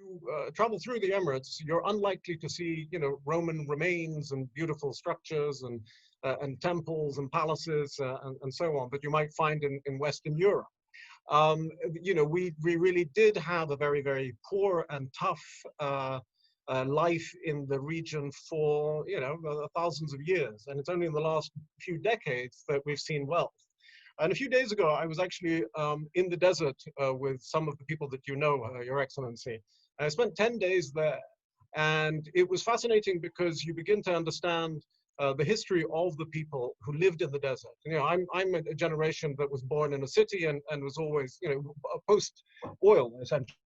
you travel through the Emirates, you're unlikely to see, Roman remains and beautiful structures and temples and palaces and so on that you might find in Western Europe. We really did have a very, very poor and tough life in the region for, thousands of years. And it's only in the last few decades that we've seen wealth. And a few days ago, I was actually in the desert with some of the people that you know, Your Excellency. I spent 10 days there. And it was fascinating because you begin to understand the history of the people who lived in the desert. I'm a generation that was born in a city and was always, post-oil, essentially.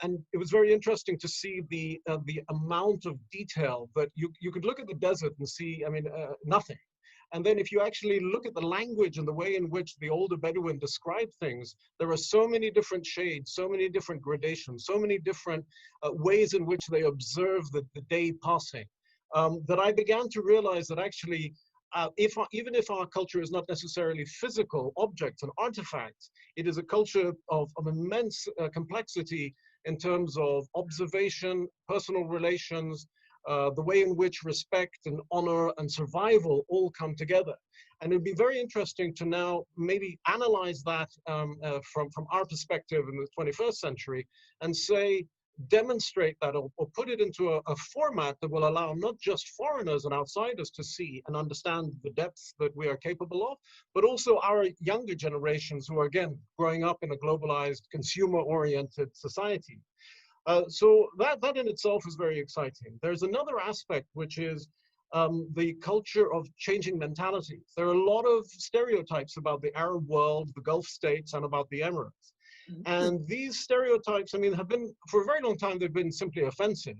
And it was very interesting to see the amount of detail that you could look at the desert and see, nothing. And then if you actually look at the language and the way in which the older Bedouin described things, there are so many different shades, so many different gradations, so many different ways in which they observe the day passing, that I began to realize that actually, even if our culture is not necessarily physical objects and artifacts, it is a culture of immense complexity in terms of observation, personal relations, the way in which respect and honor and survival all come together. And it'd be very interesting to now maybe analyze that from our perspective in the 21st century and say, demonstrate that or put it into a format that will allow not just foreigners and outsiders to see and understand the depths that we are capable of, but also our younger generations who are, again, growing up in a globalized, consumer-oriented society. So that in itself is very exciting. There's another aspect, which is the culture of changing mentalities. There are a lot of stereotypes about the Arab world, the Gulf states, and about the Emirates. And these stereotypes, have been, for a very long time, they've been simply offensive.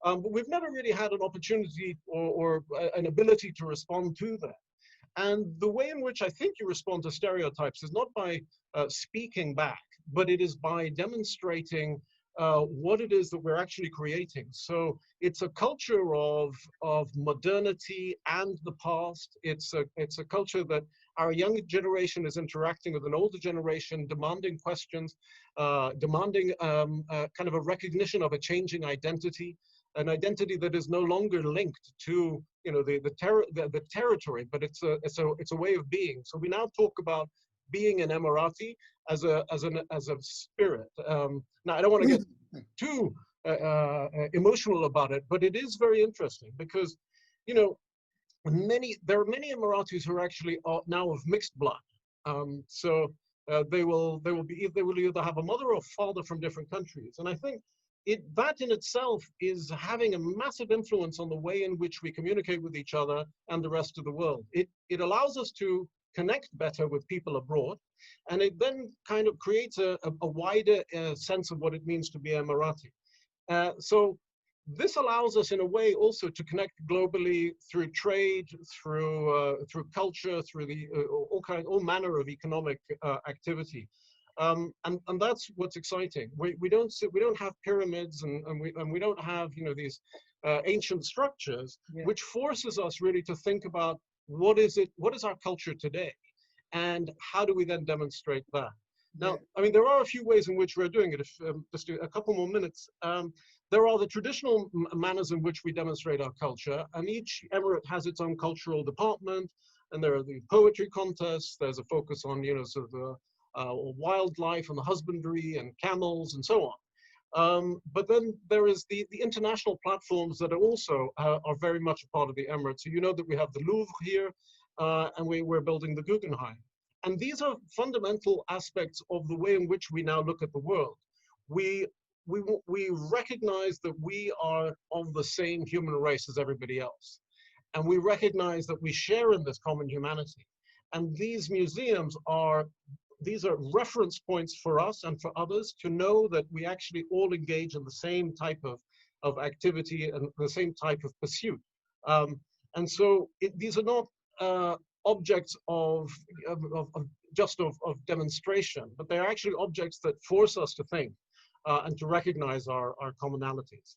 But we've never really had an opportunity or an ability to respond to them. And the way in which I think you respond to stereotypes is not by speaking back, but it is by demonstrating what it is that we're actually creating. So it's a culture of modernity and the past. It's a culture that our young generation is interacting with an older generation, demanding questions, demanding kind of a recognition of a changing identity, an identity that is no longer linked to the territory, but it's a way of being. So we now talk about being an Emirati as a spirit. Now I don't want to get too emotional about it, but it is very interesting because there are many Emiratis who are actually now of mixed blood. So they will either have a mother or father from different countries, and I think that in itself is having a massive influence on the way in which we communicate with each other and the rest of the world. It allows us to connect better with people abroad, and it then kind of creates a wider sense of what it means to be Emirati. So this allows us in a way also to connect globally through trade, through culture, through all manner of economic activity. And that's what's exciting. We don't have pyramids and we don't have these ancient structures, which forces us really to think about what is our culture today, and how do we then demonstrate that? Now, there are a few ways in which we're doing it. Just a couple more minutes. There are the traditional manners in which we demonstrate our culture, and each emirate has its own cultural department, and there are the poetry contests. There's a focus on sort of the wildlife and the husbandry and camels and so on. But then there is the international platforms that are also are very much a part of the Emirates. So you know that we have the Louvre here, and we're building the Guggenheim. And these are fundamental aspects of the way in which we now look at the world. We recognize that we are of the same human race as everybody else. And we recognize that we share in this common humanity. And these museums are reference points for us and for others to know that we actually all engage in the same type of activity and the same type of pursuit. And so these are not objects of demonstration, but they're actually objects that force us to think and to recognize our commonalities.